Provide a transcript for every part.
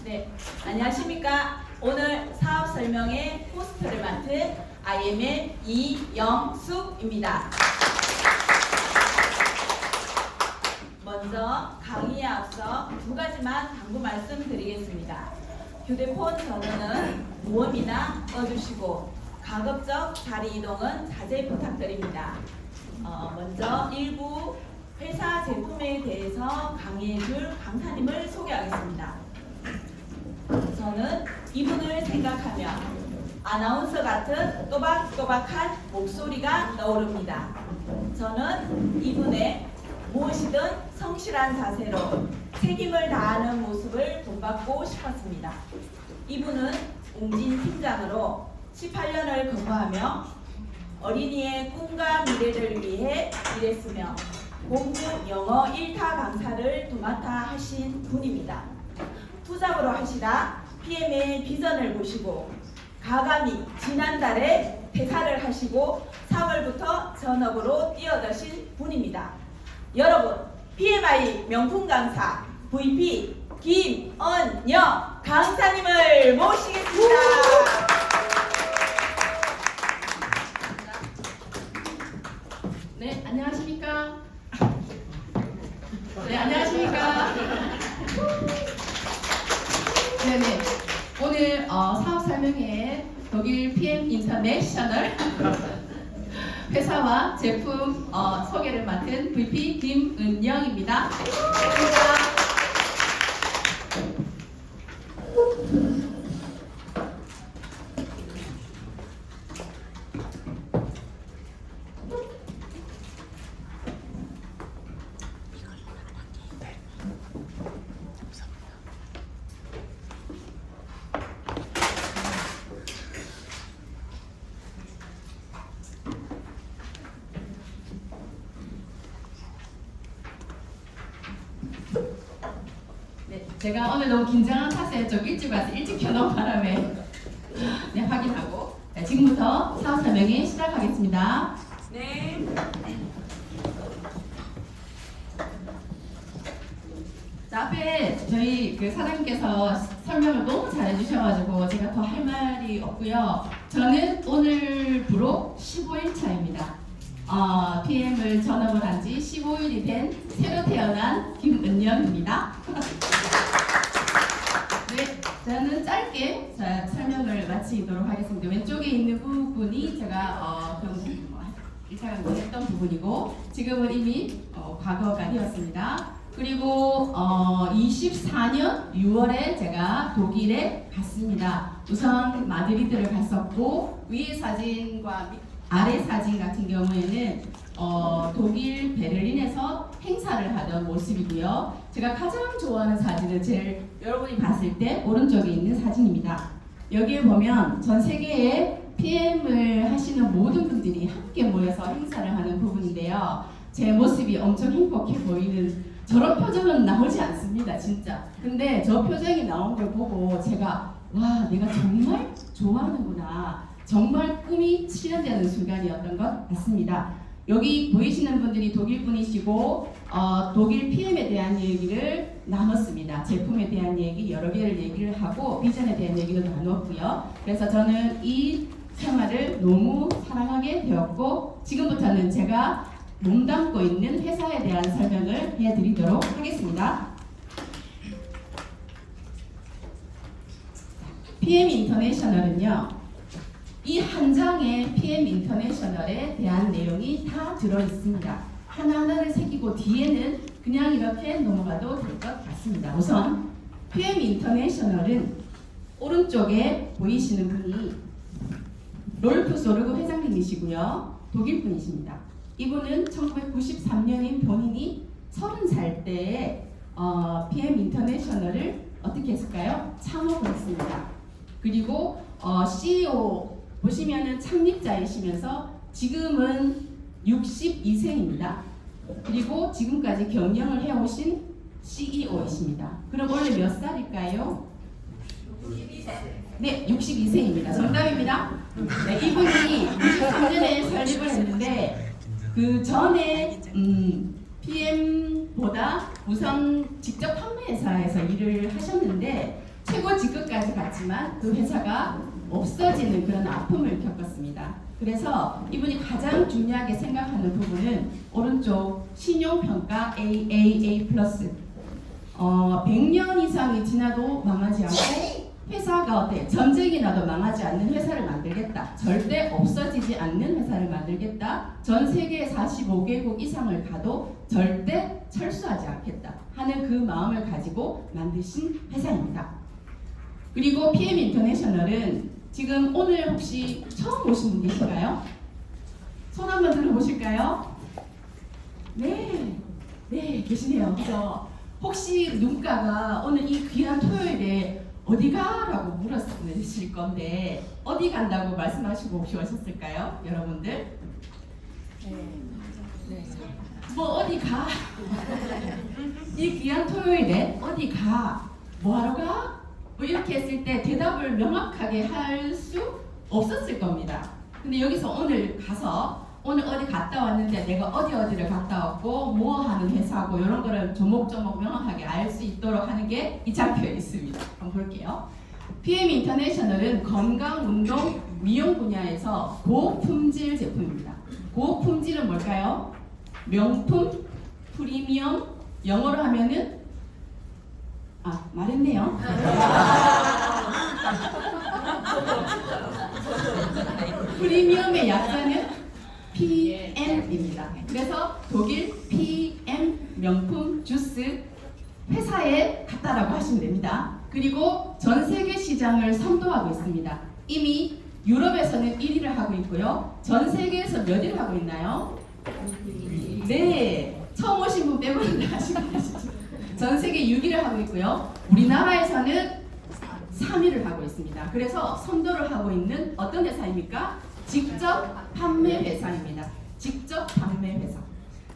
네, 안녕하십니까. 오늘 사업 설명회 호스트를 맡은 IM의 이영숙입니다. 먼저 강의에 앞서 두 가지만 당부 말씀드리겠습니다. 휴대폰 전원은 무음이나 꺼주시고 가급적 자리 이동은 자제 부탁드립니다. 먼저 일부 회사 제품에 대해서 강의해줄 강사님을 소개하겠습니다. 저는 이분을 생각하며 아나운서 같은 또박또박한 목소리가 떠오릅니다. 저는 이분의 무엇이든 성실한 자세로 책임을 다하는 모습을 본받고 싶었습니다. 이분은 웅진 팀장으로 18년을 근무하며 어린이의 꿈과 미래를 위해 일했으며 공부 영어 1타 강사를 도맡아 하신 분입니다. 투잡으로 하시다 PM의 비전을 보시고 가감히 지난달에 퇴사를 하시고 3월부터 전업으로 뛰어드신 분입니다. 여러분, PMI 명품 강사 VP 김언영 강사님을 모시겠습니다. 네, 안녕하십니까? 네, 안녕하십니까? 네네. 오늘 사업 설명회에 독일 PM 인터내셔널 회사와 제품 소개를 맡은 VP 김은영입니다. 반갑습니다. 제가 오늘 너무 긴장한 탓에 좀 일찍 와서 일찍 켜놓은 바람에 네, 확인하고 지금부터 사업 설명회 시작하겠습니다. 네. 자, 앞에 저희 그 사장님께서 설명을 너무 잘해주셔가지고 제가 더 할 말이 없고요. 저는 오늘부로 15일 차입니다. PM을 전업을 한 지 15일이 된 새로 태어난 김은영입니다. 네, 저는 짧게 설명을 마치도록 하겠습니다. 왼쪽에 있는 부분이 제가 1차 강의했던 부분이고 지금은 이미 과거가 되었습니다. 그리고 24년 6월에 제가 독일에 갔습니다. 우선 마드리드를 갔었고 위에 사진과 아래 사진 같은 경우에는 독일 베를린에서 행사를 하던 모습이고요. 제가 가장 좋아하는 사진은 여러분이 봤을 때 오른쪽에 있는 사진입니다. 여기에 보면 전 세계에 PM을 하시는 모든 분들이 함께 모여서 행사를 하는 부분인데요. 제 모습이 엄청 행복해 보이는 저런 표정은 나오지 않습니다, 진짜. 근데 저 표정이 나온 걸 보고 제가 와, 내가 정말 좋아하는구나. 정말 꿈이 실현되는 순간이었던 것 같습니다. 여기 보이시는 분들이 독일 분이시고 독일 PM에 대한 얘기를 나눴습니다. 제품에 대한 얘기 여러 개를 얘기를 하고 비전에 대한 얘기도 나눴고요. 그래서 저는 이 생활을 너무 사랑하게 되었고 지금부터는 제가 몸담고 있는 회사에 대한 설명을 해드리도록 하겠습니다. PM 인터내셔널은요. 이 한 장의 PM 인터내셔널에 대한 내용이 다 들어있습니다. 하나하나를 새기고 뒤에는 그냥 이렇게 넘어가도 될 것 같습니다. 우선 PM 인터내셔널은 오른쪽에 보이시는 분이 롤프 소르그 회장님이시고요. 독일 분이십니다. 이분은 1993년인 본인이 30살 때에 PM 인터내셔널을 어떻게 했을까요? 창업을 했습니다. 그리고 CEO 보시면은 창립자이시면서 지금은 62세입니다. 그리고 지금까지 경영을 해오신 CEO이십니다. 그럼 원래 몇 살일까요? 62세. 네, 62세입니다. 정답입니다. 네, 이분이 93년에 설립을 했는데 그 전에 PM보다 우선 직접 판매회사에서 일을 하셨는데 최고 직급까지 갔지만 그 회사가 없어지는 그런 아픔을 겪었습니다. 그래서 이분이 가장 중요하게 생각하는 부분은 오른쪽 신용평가 AAA+. 100년 이상이 지나도 망하지 않고 회사가 어때? 전쟁이 나도 망하지 않는 회사를 만들겠다. 절대 없어지지 않는 회사를 만들겠다. 전 세계 45개국 이상을 가도 절대 철수하지 않겠다 하는 그 마음을 가지고 만드신 회사입니다. 그리고 PM 인터내셔널은 지금 오늘 혹시 처음 오신 분 계신가요? 손 한번 들어보실까요? 네, 계시네요. 그죠? 혹시 누군가가 오늘 이 귀한 토요일에 어디가? 라고 물었을 건데 어디 간다고 말씀하시고 혹시 오셨을까요? 여러분들? 뭐 어디 가? 이 귀한 토요일에 어디 가? 뭐하러 가? 뭐 이렇게 했을 때 대답을 명확하게 할 수 없었을 겁니다. 근데 여기서 오늘 가서 오늘 어디 갔다 왔는데 내가 어디를 갔다 왔고 뭐 하는 회사고 이런 거를 조목조목 명확하게 알 수 있도록 하는 게 이 장표에 있습니다. 한번 볼게요. PM 인터내셔널은 건강, 운동, 미용 분야에서 고품질 제품입니다. 고품질은 뭘까요? 명품, 프리미엄, 영어로 하면은 말했네요. 프리미엄의 약자는 PM입니다. 그래서 독일 PM 명품 주스 회사에 갔다라고 하시면 됩니다. 그리고 전 세계 시장을 선도하고 있습니다. 이미 유럽에서는 1위를 하고 있고요. 전 세계에서 몇 위를 하고 있나요? 네, 처음 오신 분 빼고는 다 아시고 계시죠? 전 세계 6위를 하고 있고요. 우리나라에서는 3위를 하고 있습니다. 그래서 선도를 하고 있는 어떤 회사입니까? 직접 판매 회사입니다. 직접 판매 회사.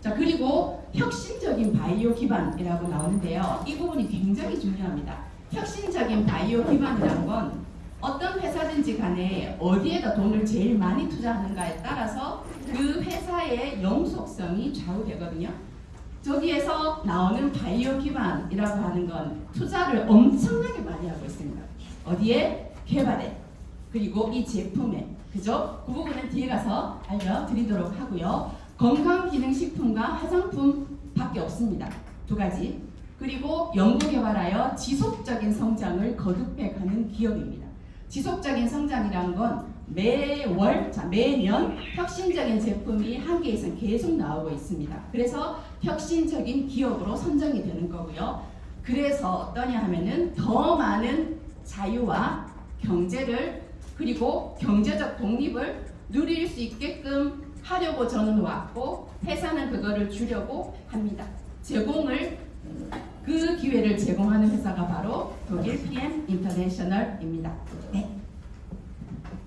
자, 그리고 혁신적인 바이오 기반이라고 나오는데요. 이 부분이 굉장히 중요합니다. 혁신적인 바이오 기반이라는 건 어떤 회사든지 간에 어디에다 돈을 제일 많이 투자하는가에 따라서 그 회사의 영속성이 좌우되거든요. 저기에서 나오는 바이오 기반이라고 하는 건 투자를 엄청나게 많이 하고 있습니다. 어디에? 개발에. 그리고 이 제품에. 그죠? 그 부분은 뒤에 가서 알려드리도록 하고요. 건강기능식품과 화장품밖에 없습니다. 두 가지. 그리고 연구개발하여 지속적인 성장을 거듭해가는 기업입니다. 지속적인 성장이라는 건 매년 혁신적인 제품이 한 개 이상 계속 나오고 있습니다. 그래서 혁신적인 기업으로 선정이 되는 거고요. 그래서 어떠냐 하면은 더 많은 자유와 경제를 그리고 경제적 독립을 누릴 수 있게끔 하려고 저는 왔고 회사는 그거를 주려고 합니다. 그 기회를 제공하는 회사가 바로 독일 PM 인터내셔널입니다. 네,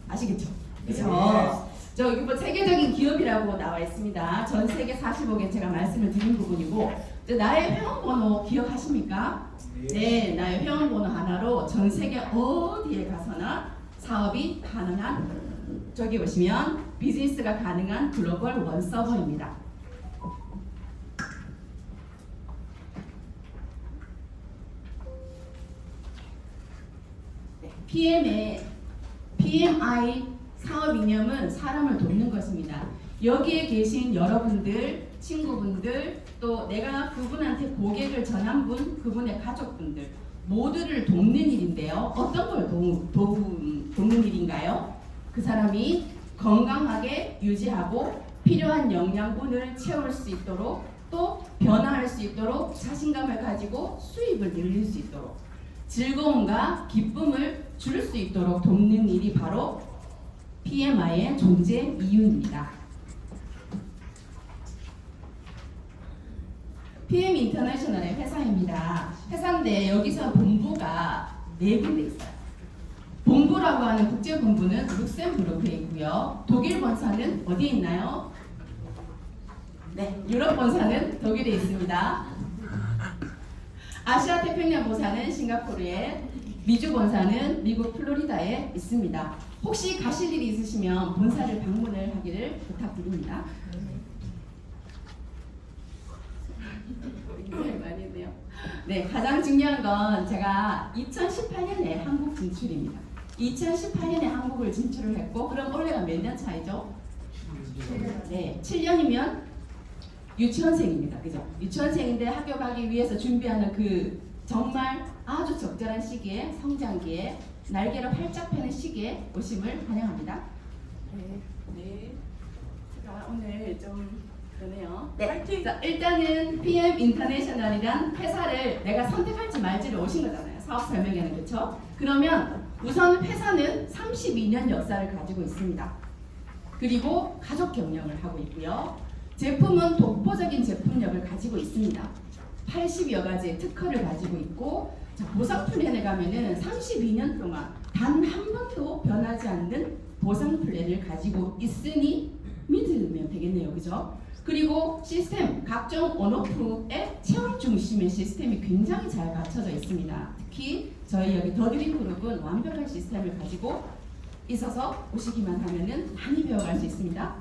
아시겠죠? 그렇죠? 저기 뭐 세계적인 기업이라고 나와 있습니다. 전 세계 45개 제가 말씀을 드린 부분이고 나의 회원번호 기억하십니까? 네, 나의 회원번호 하나로 전 세계 어디에 가서나 사업이 가능한 저기 보시면 비즈니스가 가능한 글로벌 원서버입니다. PMI 사업 이념은 사람을 돕는 것입니다. 여기에 계신 여러분들, 친구분들, 또 내가 그분한테 고객을 전한 분, 그분의 가족분들 모두를 돕는 일인데요. 어떤 걸 돕는 일인가요? 그 사람이 건강하게 유지하고 필요한 영양분을 채울 수 있도록 또 변화할 수 있도록 자신감을 가지고 수입을 늘릴 수 있도록 즐거움과 기쁨을 줄 수 있도록 돕는 일이 바로 PMI의 존재 이유입니다. PM 인터내셔널의 회사입니다. 회사인데 여기서 본부가 4군데 있어요. 본부라고 하는 국제본부는 룩셈부르크에 있고요. 독일 본사는 어디에 있나요? 네, 유럽 본사는 독일에 있습니다. 아시아 태평양 본사는 싱가포르에, 미주 본사는 미국 플로리다에 있습니다. 혹시 가실 일이 있으시면 본사를 방문을 하기를 부탁드립니다. 많이 했네요. 네, 가장 중요한 건 제가 2018년에 한국 진출입니다. 2018년에 한국을 진출을 했고, 그럼 올해가 몇 년 차이죠? 네, 7년이면 유치원생입니다. 그죠? 유치원생인데 학교 가기 위해서 준비하는 그 정말 아주 적절한 시기에, 성장기에 날개를 활짝 펴는 시기에 오심을 환영합니다. 네. 자, 오늘 좀 그러네요. 파이팅! 자, 일단은 PM 인터내셔널이란 회사를 내가 선택할지 말지를 오신 거잖아요. 사업 설명회는. 그렇죠? 그러면 우선 회사는 32년 역사를 가지고 있습니다. 그리고 가족 경영을 하고 있고요. 제품은 독보적인 제품력을 가지고 있습니다. 80여 가지의 특허를 가지고 있고, 자, 보상 플랜에 가면은 32년 동안 단 한 번도 변하지 않는 보상 플랜을 가지고 있으니 믿으면 되겠네요. 그죠? 그리고 시스템, 각종 온오프의 체험 중심의 시스템이 굉장히 잘 갖춰져 있습니다. 특히 저희 여기 더드림 그룹은 완벽한 시스템을 가지고 있어서 오시기만 하면은 많이 배워갈 수 있습니다.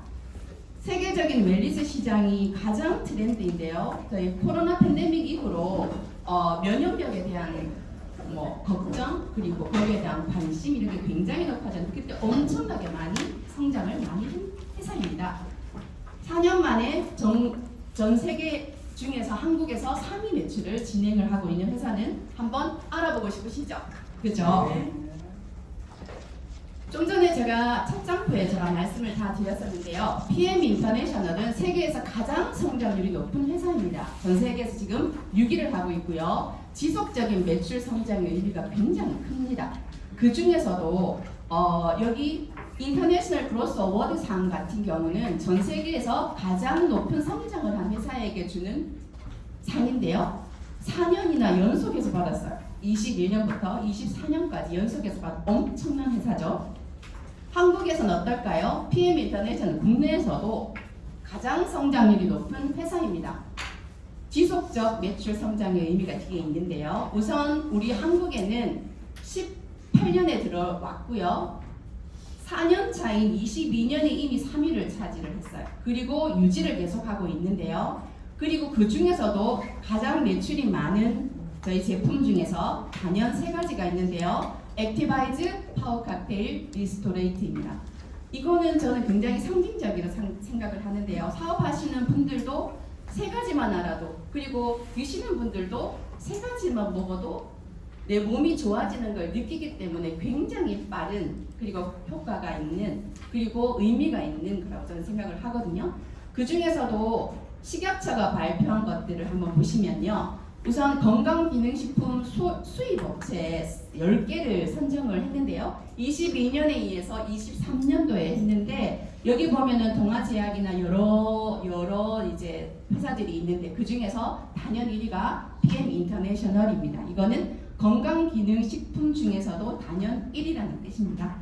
세계적인 웰니스 시장이 가장 트렌드인데요. 저희 코로나 팬데믹 이후로 면역력에 대한 걱정, 그리고 거기에 대한 관심 이런 게 굉장히 높아졌는데, 그때 엄청나게 많이 성장을 많이 한 회사입니다. 4년 만에 전 세계 중에서 한국에서 3위 매출을 진행을 하고 있는 회사는 한번 알아보고 싶으시죠? 그죠? 네. 좀 전에 제가 첫 장표에 제가 말씀을 다 드렸었는데요. PM 인터내셔널은 세계에서 가장 성장률이 높은 회사입니다. 전 세계에서 지금 6위를 하고 있고요. 지속적인 매출 성장의 의미가 굉장히 큽니다. 그 중에서도 여기 인터내셔널 그로스 어워드 상 같은 경우는 전 세계에서 가장 높은 성장을 한 회사에게 주는 상인데요. 4년이나 연속해서 받았어요. 21년부터 24년까지 연속해서 받은 엄청난 회사죠. 한국에서는 어떨까요? PM 인터내셔널 국내에서도 가장 성장률이 높은 회사입니다. 지속적 매출 성장의 의미가 뒤에 있는데요. 우선 우리 한국에는 18년에 들어왔고요. 4년 차인 22년에 이미 3위를 차지를 했어요. 그리고 유지를 계속하고 있는데요. 그리고 그 중에서도 가장 매출이 많은 저희 제품 중에서 단연 3가지가 있는데요. 액티바이즈, 파워 칵테일, 리스토레이트입니다. 이거는 저는 굉장히 상징적이라 생각을 하는데요. 사업하시는 분들도 3가지만 알아도, 그리고 드시는 분들도 3가지만 먹어도 내 몸이 좋아지는 걸 느끼기 때문에 굉장히 빠른, 그리고 효과가 있는, 그리고 의미가 있는 거라고 저는 생각을 하거든요. 그 중에서도 식약처가 발표한 것들을 한번 보시면요. 우선 건강기능식품 수입 업체 10개를 선정을 했는데요. 22년에 의해서 23년도에 했는데, 여기 보면은 동아제약이나 여러 이제 회사들이 있는데, 그 중에서 단연 1위가 PM 인터내셔널입니다. 이거는 건강기능식품 중에서도 단연 1위라는 뜻입니다.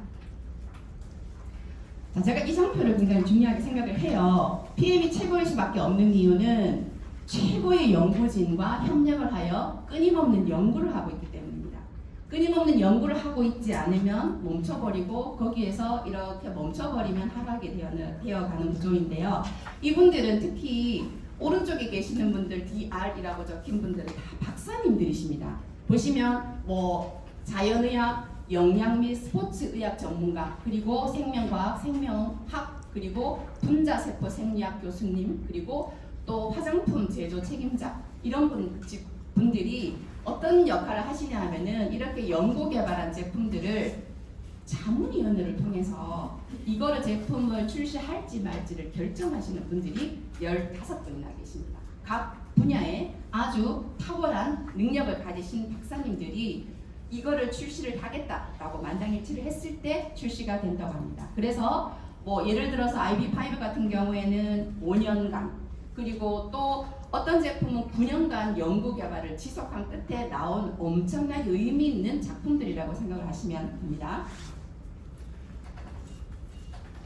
자, 제가 이 상표를 굉장히 중요하게 생각을 해요. PM이 최고일 수밖에 없는 이유는 최고의 연구진과 협력을 하여 끊임없는 연구를 하고 있기 때문입니다. 끊임없는 연구를 하고 있지 않으면 멈춰버리고, 거기에서 이렇게 멈춰버리면 하락이 되어가는 구조인데요. 이분들은 특히 오른쪽에 계시는 분들, DR이라고 적힌 분들은 다 박사님들이십니다. 보시면 자연의학, 영양 및 스포츠의학 전문가, 그리고 생명과학, 생명학, 그리고 분자세포 생리학 교수님, 그리고 또 화장품 제조 책임자, 이런 분들이 어떤 역할을 하시냐 하면은 이렇게 연구 개발한 제품들을 자문위원회를 통해서 이거를 제품을 출시할지 말지를 결정하시는 분들이 15분이나 계십니다. 각 분야에 아주 탁월한 능력을 가지신 박사님들이 이거를 출시를 하겠다라고 만장일치를 했을 때 출시가 된다고 합니다. 그래서 예를 들어서 IB5 같은 경우에는 5년간, 그리고 또 어떤 제품은 9년간 연구 개발을 지속한 끝에 나온 엄청나게 의미 있는 작품들이라고 생각을 하시면 됩니다.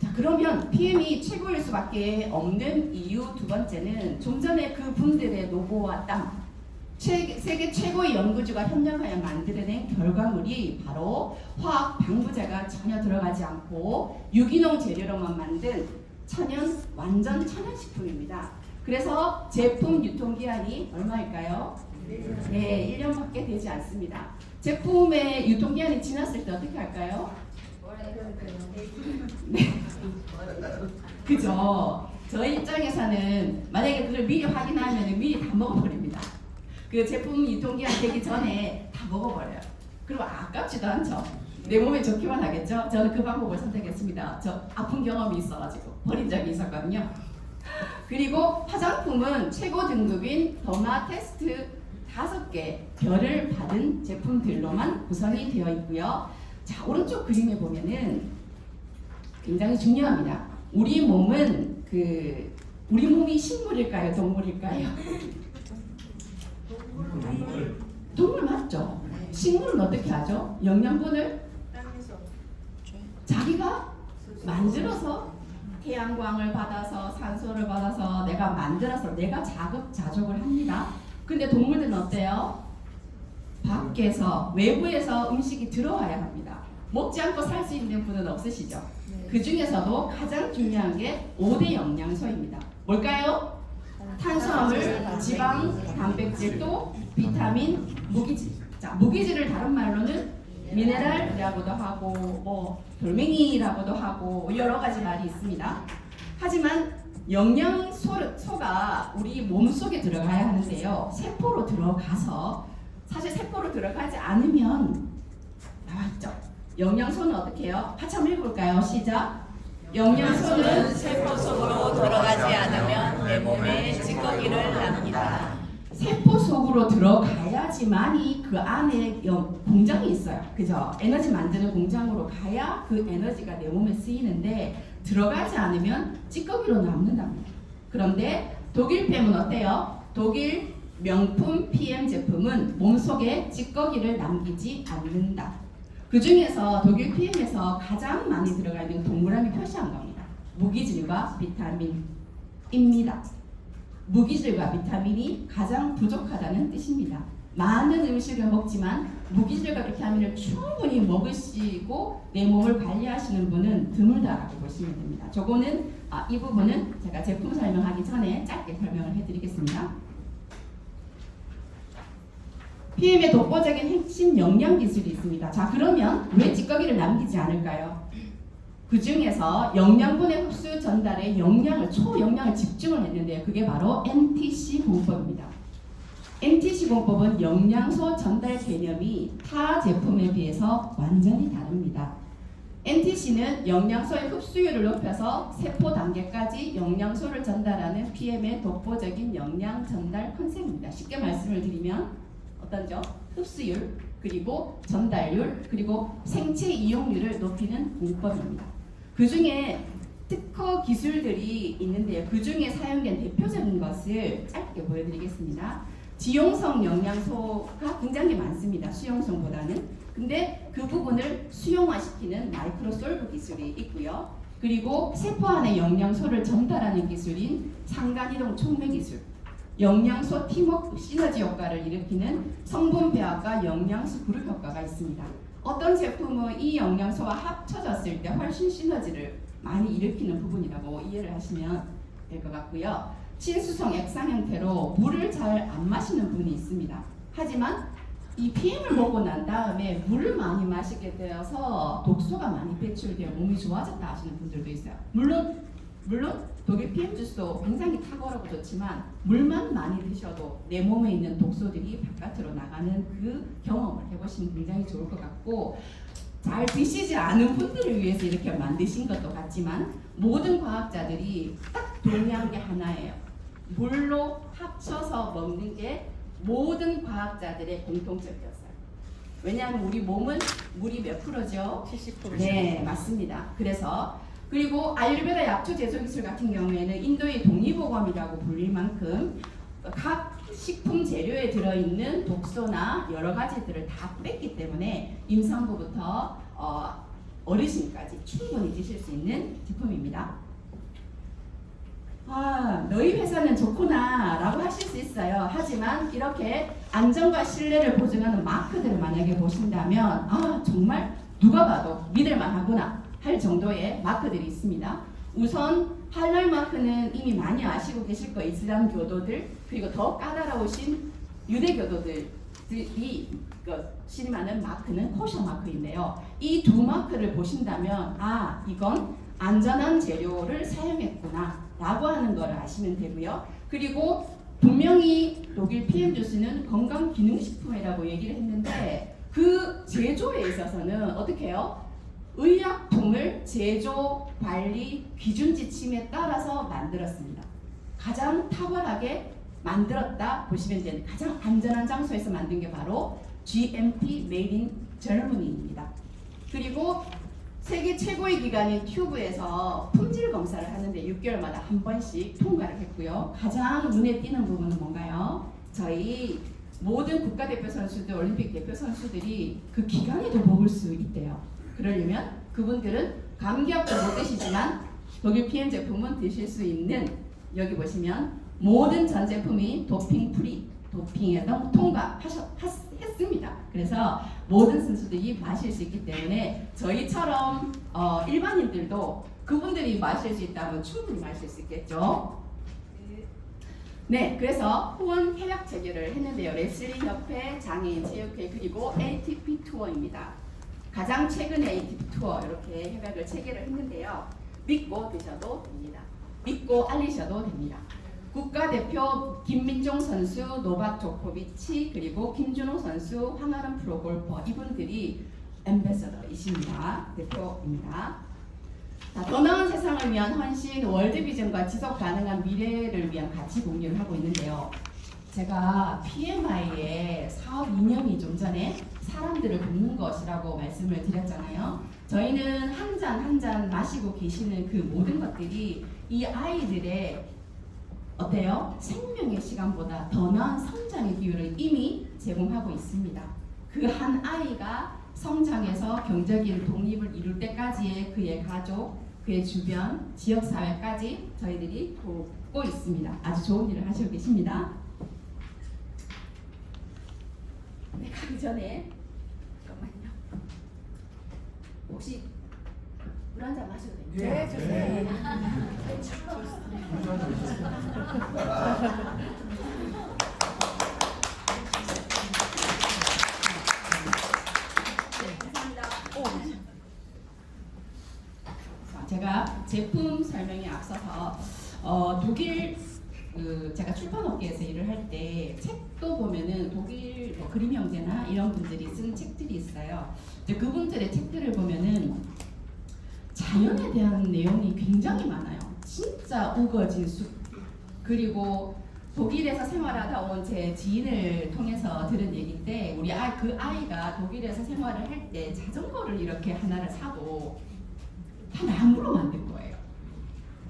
자, 그러면 PM이 최고일 수밖에 없는 이유 두 번째는 좀 전에 그 분들의 노고와 땀, 세계 최고의 연구주가 협력하여 만들어낸 결과물이 바로 화학 방부제가 전혀 들어가지 않고 유기농 재료로만 만든 완전 천연 식품입니다. 그래서 제품 유통기한이 얼마일까요? 네, 1년밖에 되지 않습니다. 제품의 유통기한이 지났을 때 어떻게 할까요? 네. 그죠? 저희 입장에서는 만약에 그걸 미리 확인하면 미리 다 먹어버립니다. 그 제품 유통기한 되기 전에 다 먹어버려요. 그리고 아깝지도 않죠. 내 몸에 좋기만 하겠죠? 저는 그 방법을 선택했습니다. 저 아픈 경험이 있어가지고 버린 적이 있었거든요. 그리고 화장품은 최고 등급인 더마 테스트 5개 별을 받은 제품들로만 구성이 되어 있고요. 자, 오른쪽 그림에 보면은 굉장히 중요합니다. 우리 몸은 우리 몸이 식물일까요? 동물일까요? 동물 맞죠? 식물은 어떻게 하죠? 영양분을 자기가 만들어서 태양광을 받아서 산소를 받아서 내가 만들어서 내가 자급자족을 합니다. 근데 동물들은 어때요? 밖에서 외부에서 음식이 들어와야 합니다. 먹지 않고 살 수 있는 분은 없으시죠? 그 중에서도 가장 중요한 게 5대 영양소입니다. 뭘까요? 탄수화물, 지방, 단백질, 또 비타민, 무기질. 자, 무기질을 다른 말로는 미네랄이라고도 하고 뭐 돌멩이라고도 하고 여러 가지 말이 있습니다. 하지만 영양소가 우리 몸속에 들어가야 하는데요. 세포로 들어가서 사실 세포로 들어가지 않으면 나와있죠. 영양소는 어떻게 해요? 같이 한번 읽어볼까요? 시작! 영양소는 세포 속으로 들어가지 않으면 내 몸에 찌꺼기를 납니다. 세포 속으로 들어가야지만이 그 안에 공장이 있어요. 그죠? 에너지 만드는 공장으로 가야 그 에너지가 내 몸에 쓰이는데 들어가지 않으면 찌꺼기로 남는답니다. 그런데 독일 팸은 어때요? 독일 명품 PM 제품은 몸속에 찌꺼기를 남기지 않는다. 그 중에서 독일 PM에서 가장 많이 들어가 있는 동그라미 표시한 겁니다. 무기질과 비타민입니다. 무기질과 비타민이 가장 부족하다는 뜻입니다. 많은 음식을 먹지만 무기질과 비타민을 충분히 먹으시고 내 몸을 관리하시는 분은 드물다라고 보시면 됩니다. 저거는 이 부분은 제가 제품 설명하기 전에 짧게 설명을 해드리겠습니다. PM의 독보적인 핵심 영양 기술이 있습니다. 자, 그러면 왜 찌꺼기를 남기지 않을까요? 그 중에서 영양분의 흡수 전달에 초영양을 집중을 했는데요. 그게 바로 NTC 공법입니다. NTC 공법은 영양소 전달 개념이 타 제품에 비해서 완전히 다릅니다. NTC는 영양소의 흡수율을 높여서 세포 단계까지 영양소를 전달하는 PM의 독보적인 영양 전달 컨셉입니다. 쉽게 말씀을 드리면 어떤죠? 흡수율, 그리고 전달률, 그리고 생체 이용률을 높이는 공법입니다. 그 중에 특허 기술들이 있는데요. 그 중에 사용된 대표적인 것을 짧게 보여드리겠습니다. 지용성 영양소가 굉장히 많습니다. 수용성보다는. 근데 그 부분을 수용화시키는 마이크로솔브 기술이 있고요. 그리고 세포 안에 영양소를 전달하는 기술인 상간이동 촉매 기술, 영양소 팀워크 시너지 효과를 일으키는 성분 배합과 영양소 그룹 효과가 있습니다. 어떤 제품은 이 영양소와 합쳐졌을 때 훨씬 시너지를 많이 일으키는 부분이라고 이해를 하시면 될 것 같고요. 친수성 액상 형태로 물을 잘 안 마시는 분이 있습니다. 하지만 이 PM을 먹고 난 다음에 물을 많이 마시게 되어서 독소가 많이 배출되어 몸이 좋아졌다 하시는 분들도 있어요. 물론 독일 PM 주스도 굉장히 탁월하고 좋지만 물만 많이 드셔도 내 몸에 있는 독소들이 바깥으로 나가는 그 경험을 해보시면 굉장히 좋을 것 같고, 잘 드시지 않은 분들을 위해서 이렇게 만드신 것도 같지만 모든 과학자들이 딱 동의한 게 하나예요. 물로 합쳐서 먹는 게 모든 과학자들의 공통점이었어요. 왜냐하면 우리 몸은 물이 몇 프로죠? 70%. 네, 맞습니다. 그리고 아유르베다 약초 제조 기술 같은 경우에는 인도의 독립보검이라고 불릴 만큼 각 식품 재료에 들어있는 독소나 여러 가지들을 다 뺐기 때문에 임산부부터 어르신까지 충분히 드실 수 있는 제품입니다. 너희 회사는 좋구나 라고 하실 수 있어요. 하지만 이렇게 안전과 신뢰를 보증하는 마크들을 만약에 보신다면 정말 누가 봐도 믿을만 하구나 할 정도의 마크들이 있습니다. 우선 할랄 마크는 이미 많이 아시고 계실 거예요. 이슬람 교도들, 그리고 더 까다로우신 유대교도들이 신임하는 마크는 코셔 마크인데요. 이 두 마크를 보신다면 이건 안전한 재료를 사용했구나 라고 하는 걸 아시면 되고요. 그리고 분명히 독일 PM 주스는 건강기능식품이라고 얘기를 했는데 그 제조에 있어서는 어떻게 해요? 의약품을 제조 관리 기준 지침에 따라서 만들었습니다. 가장 탁월하게 만들었다 보시면 되는 가장 안전한 장소에서 만든 게 바로 GMP Made in Germany입니다. 그리고 세계 최고의 기관인 튜브에서 품질 검사를 하는데 6개월마다 한 번씩 통과를 했고요. 가장 눈에 띄는 부분은 뭔가요? 저희 모든 국가대표 선수들, 올림픽 대표 선수들이 그 기간에도 먹을 수 있대요. 그러려면 그분들은 감기약도 못 드시지만 독일 PM 제품은 드실 수 있는, 여기 보시면 모든 전 제품이 도핑 프리, 도핑에도 통과했습니다. 그래서 모든 선수들이 마실 수 있기 때문에 저희처럼 일반인들도 그분들이 마실 수 있다면 충분히 마실 수 있겠죠. 네, 그래서 후원 협약 체결을 했는데요. 레슬링 협회, 장애인 체육회, 그리고 ATP 투어입니다. 가장 최근에 ATP 투어 이렇게 협약을 체결을 했는데요. 믿고 드셔도 됩니다. 믿고 알리셔도 됩니다. 국가대표 김민종 선수, 노박 조코비치, 그리고 김준호 선수, 황아름 프로골퍼, 이분들이 앰베서더이십니다. 대표입니다. 더 나은 세상을 위한 헌신, 월드비전과 지속 가능한 미래를 위한 가치 공유를 하고 있는데요. 제가 PMI의 사업 이념이 좀 전에 사람들을 돕는 것이라고 말씀을 드렸잖아요. 저희는 한 잔 한 잔 마시고 계시는 그 모든 것들이 이 아이들의 어때요? 생명의 시간보다 더 나은 성장의 기회를 이미 제공하고 있습니다. 그 한 아이가 성장해서 경제적인 독립을 이룰 때까지의 그의 가족, 그의 주변, 지역사회까지 저희들이 돕고 있습니다. 아주 좋은 일을 하시고 계십니다. 네, 가기 전에 잠깐만요. 혹시 물 한 잔 마셔도 됩니까? 네, 주세요. 제가 제품 설명에 앞서서 독일 제가 출판업계에서 일을 할 때 책도 보면은 독일 그림 형제나 이런 분들이 쓴 책들이 있어요. 이제 그분들의 책들을 보면은 자연에 대한 내용이 굉장히 많아요. 진짜 우거진 숲. 그리고 독일에서 생활하다 온 제 지인을 통해서 들은 얘기인데 그 아이가 독일에서 생활을 할 때 자전거를 이렇게 하나를 사도 다 나무로 만든 거예요.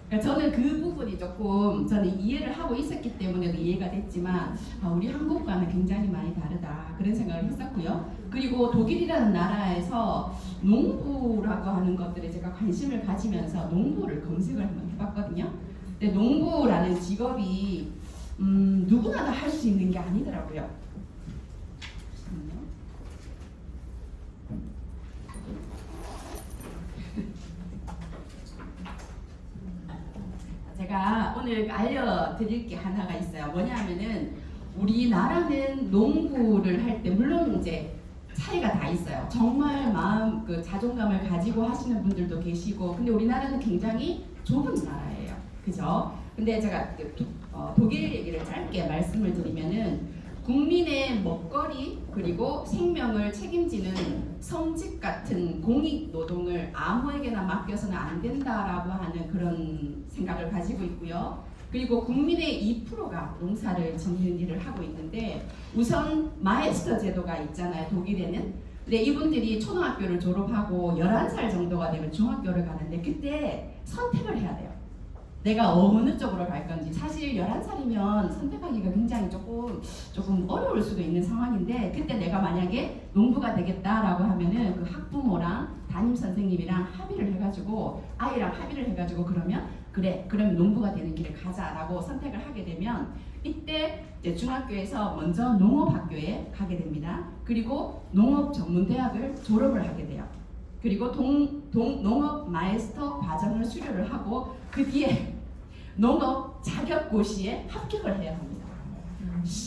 그러니까 저는 그 부분이 조금 저는 이해를 하고 있었기 때문에도 이해가 됐지만 우리 한국과는 굉장히 많이 다르다 그런 생각을 했었고요. 그리고 독일이라는 나라에서 농부라고 하는 것들에 제가 관심을 가지면서 농부를 검색을 한번 해봤거든요. 근데 농부라는 직업이 누구나 다 할 수 있는 게 아니더라고요. 제가 오늘 알려드릴 게 하나가 있어요. 뭐냐면은 우리나라는 농부를 할 때 물론 이제 차이가 다 있어요. 정말 마음 자존감을 가지고 하시는 분들도 계시고, 근데 우리나라는 굉장히 좁은 나라예요. 그죠? 근데 제가 독일 얘기를 짧게 말씀을 드리면은 국민의 먹거리 그리고 생명을 책임지는 성직 같은 공익 노동을 아무에게나 맡겨서는 안 된다라고 하는 그런 생각을 가지고 있고요. 그리고 국민의 2%가 농사를 짓는 일을 하고 있는데 우선 마에스터 제도가 있잖아요. 독일에는. 근데 이분들이 초등학교를 졸업하고 11살 정도가 되면 중학교를 가는데 그때 선택을 해야 돼요. 내가 어느 쪽으로 갈 건지. 사실 11살이면 선택하기가 굉장히 조금 어려울 수도 있는 상황인데 그때 내가 만약에 농부가 되겠다라고 하면은 그 학부모랑 담임 선생님이랑 합의를 해가지고 아이랑 합의를 해가지고 그러면 농부가 되는 길을 가자라고 선택을 하게 되면 이때 이제 중학교에서 먼저 농업학교에 가게 됩니다. 그리고 농업 전문대학을 졸업을 하게 돼요. 그리고 농업 마에스터 과정을 수료를 하고 그 뒤에 농업 자격고시에 합격을 해야 합니다.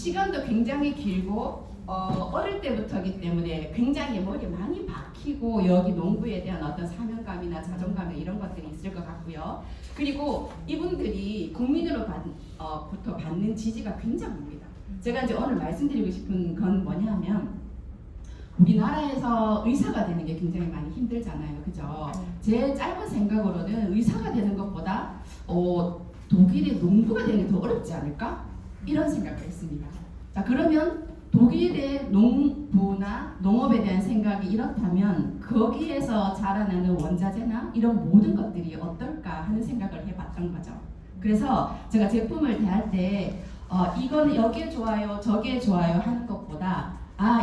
시간도 굉장히 길고 어릴 때부터이기 때문에 굉장히 머리에 많이 박히고 여기 농부에 대한 어떤 사명감이나 자존감 이런 것들이 있을 것 같고요. 그리고 이분들이 국민으로부터 받는 지지가 굉장합니다. 제가 이제 오늘 말씀드리고 싶은 건 뭐냐면 우리나라에서 의사가 되는 게 굉장히 많이 힘들잖아요. 그죠? 제 짧은 생각으로는 의사가 되는 것보다 독일의 농부가 되는 게 더 어렵지 않을까? 이런 생각을 했습니다. 자, 그러면 독일의 농부나 농업에 대한 생각이 이렇다면 거기에서 자라나는 원자재나 이런 모든 것들이 어떨까 하는 생각을 해봤던 거죠. 그래서 제가 제품을 대할 때 이거는 여기에 좋아요, 저기에 좋아요 하는 것보다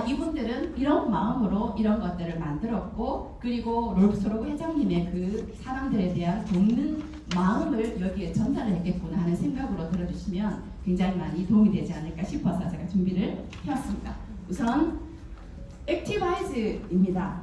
이분들은 이런 마음으로 이런 것들을 만들었고 그리고 롤프스로그 회장님의 그 사람들에 대한 돕는 마음을 여기에 전달을 했겠구나 하는 생각으로 들어주시면 굉장히 많이 도움이 되지 않을까 싶어서 제가 준비를 해왔습니다. 우선 액티바이즈입니다.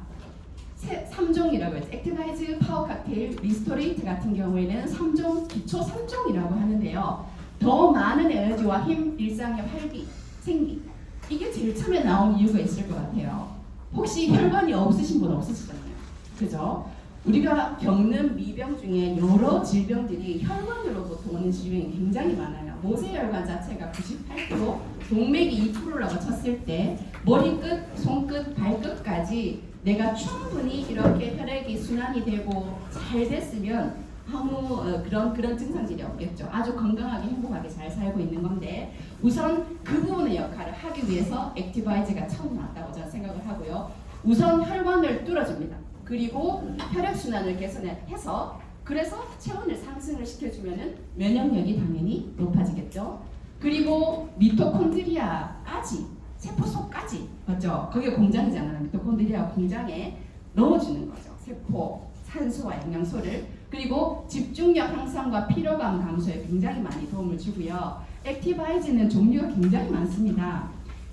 3종이라고 했죠. 액티바이즈, 파워 칵테일, 리스토레이트 같은 경우에는 3종, 기초 3종이라고 하는데요. 더 많은 에너지와 힘, 일상의 활기, 생기 이게 제일 처음에 나온 이유가 있을 것 같아요. 혹시 혈관이 없으신 분 없으시잖아요. 그죠? 우리가 겪는 미병 중에 여러 질병들이 혈관으로부터 오는 질병이 굉장히 많아요. 모세혈관 자체가 98%, 동맥이 2%라고 쳤을 때 머리끝, 손끝, 발끝까지 내가 충분히 이렇게 혈액이 순환이 되고 잘 됐으면 아무 그런 증상들이 없겠죠. 아주 건강하게 행복하게 잘 살고 있는 건데 우선 그 부분의 역할을 하기 위해서 액티바이즈가 처음 나왔다고 저는 생각을 하고요. 우선 혈관을 뚫어줍니다. 그리고 혈액순환을 개선해서 그래서 체온을 상승을 시켜주면은 면역력이 당연히 높아지겠죠. 그리고 미토콘드리아까지 세포 속까지 맞죠? 그게 공장이잖아요. 미토콘드리아 공장에 넣어주는 거죠. 세포, 산소와 영양소를. 그리고 집중력 향상과 피로감 감소에 굉장히 많이 도움을 주고요. 액티바이즈는 종류가 굉장히 많습니다.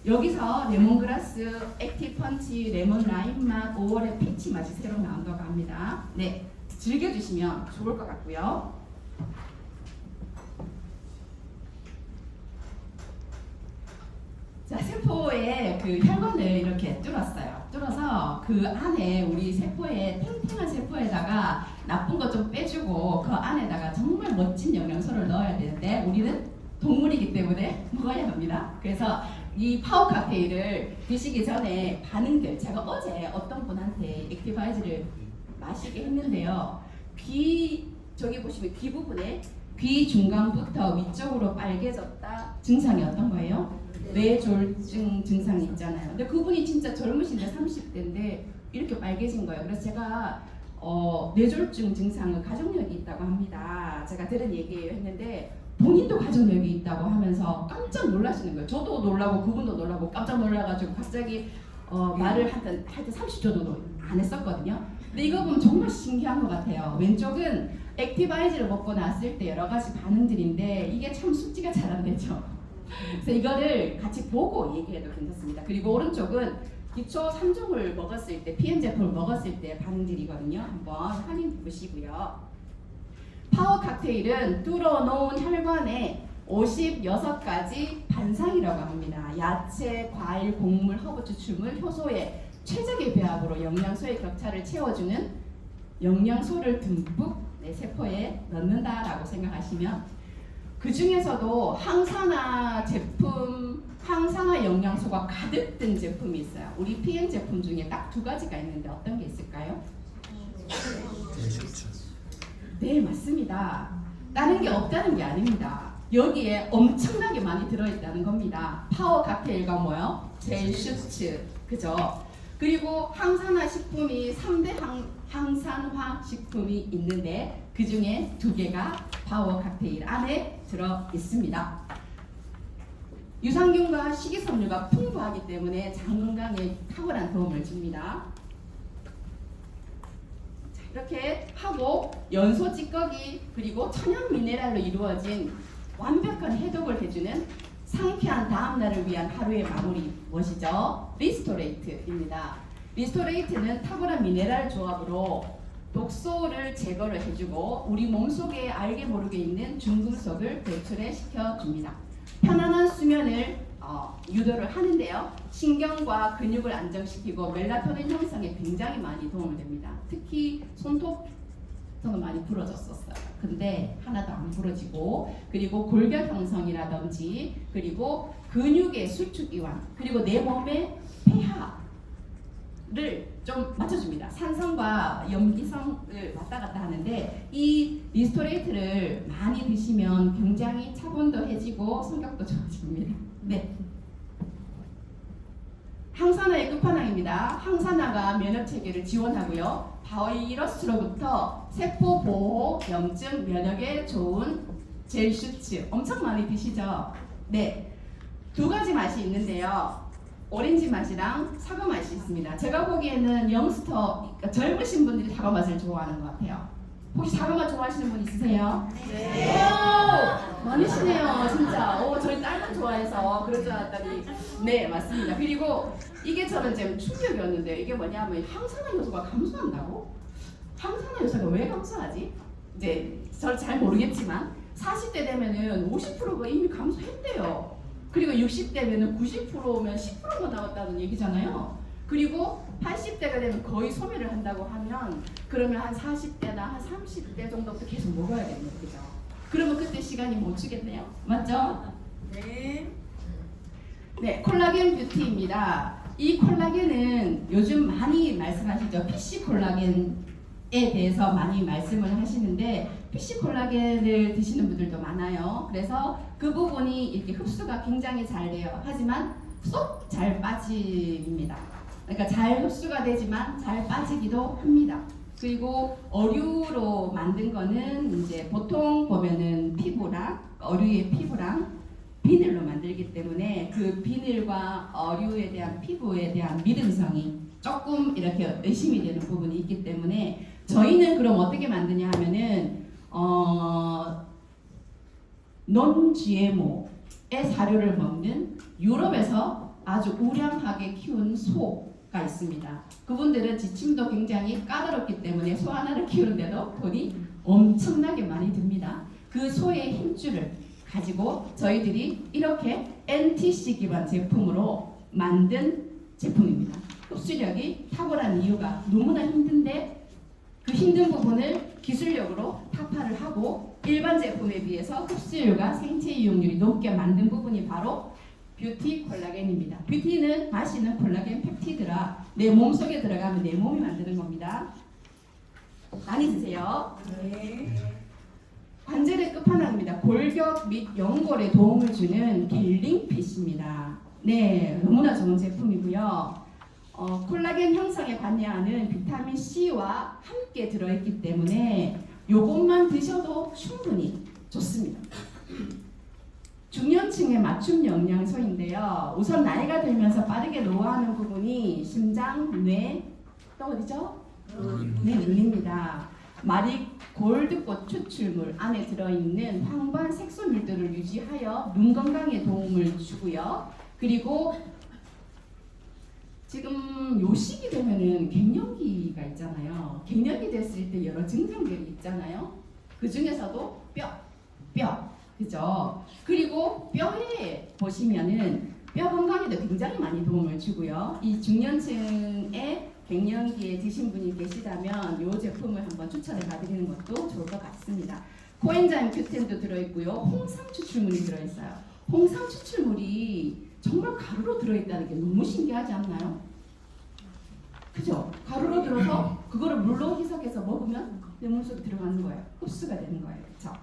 여기서 레몬그라스, 액티펀치, 레몬 라임 맛, 5월의 피치 맛이 새로 나온다고 합니다. 네, 즐겨주시면 좋을 것 같고요. 자, 세포의 그 혈관을 이렇게 뚫었어요. 뚫어서 그 안에 우리 세포에 탱탱한 세포에다가 나쁜 것 좀 빼주고 그 안에다가 정말 멋진 영양소를 넣어야 되는데 우리는 동물이기 때문에 먹어야 합니다. 그래서 이 파워 칵테일을 드시기 전에 반응들 제가 어제 어떤 분한테 액티바이즈를 마시게 했는데요. 저기 보시면 귀 부분에 귀 중간부터 위쪽으로 빨개졌다 증상이 어떤 거예요? 뇌졸중 증상이 있잖아요. 근데 그분이 진짜 젊으신데 30대인데 이렇게 빨개진 거예요. 그래서 제가 뇌졸중 증상은 가족력이 있다고 합니다. 제가 들은 얘기예요 했는데 본인도 가족력이 있다고 하면서 깜짝 놀라시는 거예요. 저도 놀라고 그분도 놀라고 깜짝 놀라가지고 갑자기 말을 하여튼 30초도 안 했었거든요. 근데 이거 보면 정말 신기한 것 같아요. 왼쪽은 액티바이즈를 먹고 났을 때 여러 가지 반응들인데 이게 참 숙지가 잘 안 되죠. 그래서 이거를 같이 보고 얘기해도 괜찮습니다. 그리고 오른쪽은 기초 3종을 먹었을 때 PN 제품을 먹었을 때 반응들이거든요. 한번 확인해 보시고요. 파워 칵테일은 뚫어놓은 혈관에 56가지 반상이라고 합니다. 야채, 과일, 곡물, 허브 추출물, 효소의 최적의 배합으로 영양소의 격차를 채워주는 영양소를 듬뿍 내 세포에 넣는다라고 생각하시면 그 중에서도 항산화 제품, 항산화 영양소가 가득 든 제품이 있어요. 우리 PN 제품 중에 딱 2가지가 있는데 어떤 게 있을까요? 네, 맞습니다. 다른 게 없다는 게 아닙니다. 여기에 엄청나게 많이 들어있다는 겁니다. 파워 칵테일과 뭐요? 젤슈츠, 그죠? 그리고 항산화 식품이 3대 항산화 식품이 있는데 그 중에 2개가 파워 칵테일 안에 들어 있습니다. 유산균과 식이섬유가 풍부하기 때문에 장 건강에 탁월한 도움을 줍니다. 자, 이렇게 하고 연소 찌꺼기 그리고 천연 미네랄로 이루어진 완벽한 해독을 해주는 상쾌한 다음날을 위한 하루의 마무리 무엇이죠? 리스토레이트입니다. 리스토레이트는 탁월한 미네랄 조합으로 독소를 제거를 해주고 우리 몸속에 알게 모르게 있는 중금속을 배출해 시켜줍니다. 편안한 수면을 유도를 하는데요. 신경과 근육을 안정시키고 멜라토닌 형성에 굉장히 많이 도움을 됩니다. 특히 손톱 저는 많이 부러졌었어요. 근데 하나도 안 부러지고, 그리고 골격 형성이라든지, 그리고 근육의 수축 이완, 그리고 내 몸의 pH를 좀 맞춰줍니다. 산성과 염기성을 왔다 갔다 하는데, 이 리스토레이트를 많이 드시면 굉장히 차분도해지고 성격도 좋아집니다. 네. 항산화의 끝판왕입니다. 항산화가 면역 체계를 지원하고요. 바이러스로부터 세포 보호, 염증, 면역에 좋은 젤슈츠 엄청 많이 드시죠? 네. 두 가지 맛이 있는데요. 오렌지 맛이랑 사과 맛이 있습니다. 제가 보기에는 영스터, 그러니까 젊으신 분들이 사과 맛을 좋아하는 것 같아요. 혹시 사과 맛 좋아하시는 분 있으세요? 네. 오, 많으시네요, 진짜. 오, 저희 딸만 좋아해서 그럴 줄 알았더니, 네, 맞습니다. 그리고 이게 저는 좀 충격이었는데요. 이게 뭐냐면 항산화 요소가 감소한다고? 항산화 요소가 왜 감소하지? 이제 저 잘 모르겠지만 40대 되면은 50%가 이미 감소했대요. 그리고 60대면은 90%면 10%가 나왔다는 얘기잖아요. 그리고 80대가 되면 거의 소멸을 한다고 하면, 그러면 한 40대나 한 30대 정도부터 계속 먹어야 되는 거죠. 그러면 그때 시간이 못 주겠네요. 맞죠? 네. 네, 콜라겐 뷰티입니다. 이 콜라겐은 요즘 많이 말씀하시죠. PC 콜라겐에 대해서 많이 말씀을 하시는데, PC 콜라겐을 드시는 분들도 많아요. 그래서 그 부분이 이렇게 흡수가 굉장히 잘 돼요. 하지만 쏙 잘 빠집니다. 그러니까 잘 흡수가 되지만 잘 빠지기도 합니다. 그리고 어류로 만든 거는 이제 보통 보면은 피부랑 어류의 피부랑 비늘로 만들기 때문에 그 비늘과 어류에 대한 피부에 대한 믿음성이 조금 이렇게 의심이 되는 부분이 있기 때문에, 저희는 그럼 어떻게 만드냐 하면은 논 GMO의 사료를 먹는 유럽에서 아주 우량하게 키운 소가 있습니다. 그분들은 지침도 굉장히 까다롭기 때문에 소 하나를 키우는데도 돈이 엄청나게 많이 듭니다. 그 소의 힘줄을 가지고 저희들이 이렇게 NTC 기반 제품으로 만든 제품입니다. 흡수력이 탁월한 이유가 너무나 힘든데 그 힘든 부분을 기술력으로 타파를 하고 일반 제품에 비해서 흡수율과 생체 이용률이 높게 만든 부분이 바로 뷰티 콜라겐입니다. 뷰티는 마시는 콜라겐 펩티드라 내 몸속에 들어가면 내 몸이 만드는 겁니다. 많이 드세요. 네. 관절의 끝판왕입니다. 골격 및 연골에 도움을 주는 겔링핏입니다. 네, 너무나 좋은 제품이고요. 콜라겐 형성에 관여하는 비타민 C와 함께 들어있기 때문에 요것만 드셔도 충분히 좋습니다. 중년층의 맞춤 영양소인데요. 우선 나이가 들면서 빠르게 노화하는 부분이 심장, 뇌, 또 어디죠? 네, 눈입니다. 마리골드꽃 추출물 안에 들어있는 황반 색소물들을 유지하여 눈 건강에 도움을 주고요. 그리고 지금 요 시기 되면은 갱년기가 있잖아요. 갱년기 됐을 때 여러 증상들이 있잖아요. 그 중에서도 뼈, 그죠? 그리고 뼈에 보시면은 뼈 건강에도 굉장히 많이 도움을 주고요. 이 중년층의 갱년기에 드신 분이 계시다면 이 제품을 한번 추천해 봐드리는 것도 좋을 것 같습니다. 코엔자임 Q10도 들어있고요. 홍삼 추출물이 들어있어요. 홍삼 추출물이 정말 가루로 들어있다는 게 너무 신기하지 않나요? 그죠? 가루로 들어서 그거를 물로 희석해서 먹으면 내 몸속에 들어가는 거예요. 흡수가 되는 거예요. 그렇죠?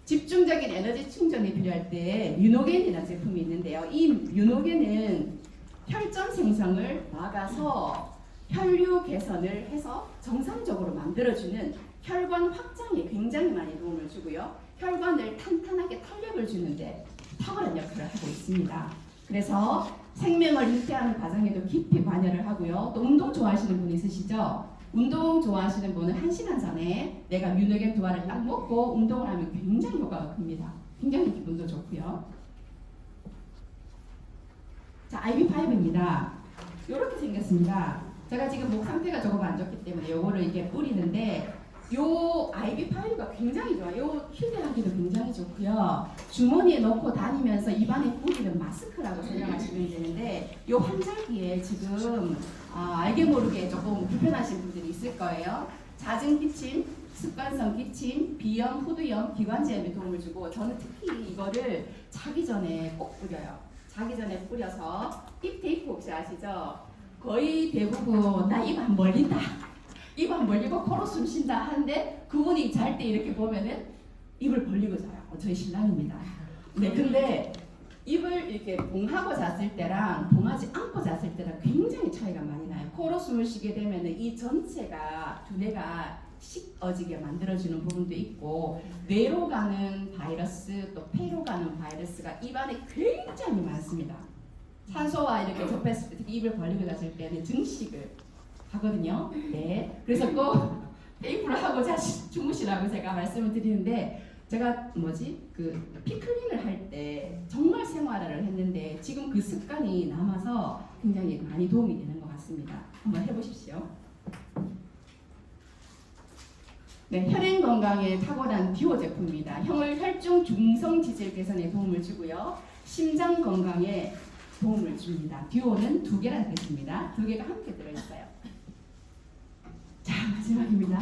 집중적인 에너지 충전이 필요할 때 유노겐이라는 제품이 있는데요. 이 유노겐은 혈전 생성을 막아서 혈류 개선을 해서 정상적으로 만들어주는 혈관 확장에 굉장히 많이 도움을 주고요. 혈관을 탄탄하게 탄력을 주는데 탁월한 역할을 하고 있습니다. 그래서 생명을 잉태하는 과정에도 깊이 관여를 하고요. 또 운동 좋아하시는 분 있으시죠? 운동 좋아하시는 분은 1시간 전에 내가 유노겐 두 알을 딱 먹고 운동을 하면 굉장히 효과가 큽니다. 굉장히 기분도 좋고요. 자, IV5입니다. 이렇게 생겼습니다. 제가 지금 목 상태가 조금 안 좋기 때문에 요거를 이렇게 뿌리는데 요 IV5가 굉장히 좋아요. 요 휴대하기도 굉장히 좋고요. 주머니에 넣고 다니면서 입안에 뿌리는 마스크라고 생각하시면 되는데 이 환절기에 지금 알게 모르게 조금 불편하신 분들이 있을 거예요. 잦은 기침, 습관성 기침, 비염, 후두염, 기관지염에 도움을 주고 저는 특히 이거를 자기 전에 꼭 뿌려요. 자기 전에 뿌려서 입 테이프 혹시 아시죠? 거의 대부분 나 입 안 벌린다. 입 안 벌리고 코로 숨 쉰다 하는데 그분이 잘 때 이렇게 보면은 입을 벌리고 자요. 저희 신랑입니다. 네, 근데 입을 이렇게 봉하고 잤을 때랑 봉하지 않고 잤을 때랑 굉장히 차이가 많이 나요. 코로 숨을 쉬게 되면은 이 전체가 두뇌가 식어지게 만들어주는 부분도 있고 뇌로 가는 바이러스 또 폐로 가는 바이러스가 입안에 굉장히 많습니다. 산소와 이렇게 접했을 때 특히 입을 벌리고 잤을 때는 증식을 하거든요. 네, 그래서 꼭 테이프를 하고 주무시라고 제가 말씀을 드리는데 제가 그 피클린을 할 때 정말 생활화를 했는데 지금 그 습관이 남아서 굉장히 많이 도움이 되는 것 같습니다. 한번 해보십시오. 네, 혈행 건강에 탁월한 듀오 제품입니다. 혈중 중성 지질 개선에 도움을 주고요. 심장 건강에 도움을 줍니다. 듀오는 2개라는 뜻입니다. 2개가 함께 들어있어요. 자, 마지막입니다.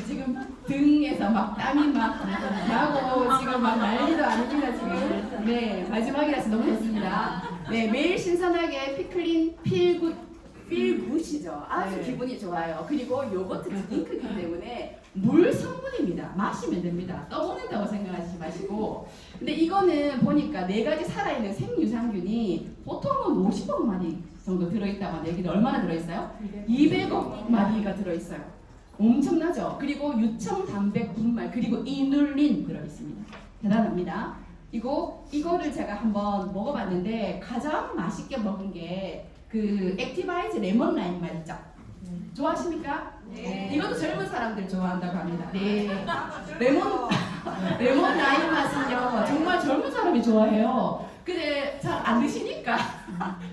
지금 등에서 막 땀이 막 나고 지금 막 난리도 아닙니다 지금. 네, 마지막이라서 너무 좋습니다. 네, 매일 신선하게 피클린 필굿이죠. 아주 기분이 좋아요. 그리고 요거트 드링크이기 때문에 물 성분입니다. 마시면 됩니다. 떠먹는다고 생각하지 마시고. 근데 이거는 보니까 4가지 살아있는 생유산균이 보통은 50억 마디 정도 들어있다고 하는데 여기는 얼마나 들어있어요? 200억 마디가 들어있어요. 엄청나죠? 그리고 유청 단백 분말 그리고 이눌린 들어있습니다. 대단합니다. 이거를 제가 한번 먹어봤는데 가장 맛있게 먹은 게 그 액티바이즈 레몬 라임 맛 있죠? 좋아하십니까? 네. 이것도 젊은 사람들 좋아한다고 합니다. 네. 레몬 라임 맛은요 정말 젊은 사람이 좋아해요. 근데 잘 안 드시니까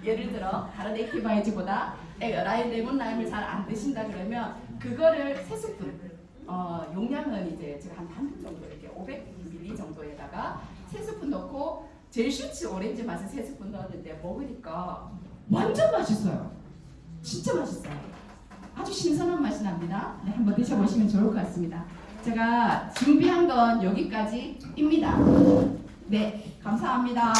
예를 들어 다른 액티바이즈보다 레몬 라임을 잘 안 드신다 그러면 그거를 3스푼 용량은 이제 제가 한 반푼 정도 이렇게 500ml 정도에다가 3스푼 넣고 젤슈츠 오렌지 맛을 3스푼 넣었는데 먹으니까 완전 맛있어요. 진짜 맛있어요. 아주 신선한 맛이 납니다. 네, 한번 드셔보시면 좋을 것 같습니다. 제가 준비한 건 여기까지입니다. 네, 감사합니다.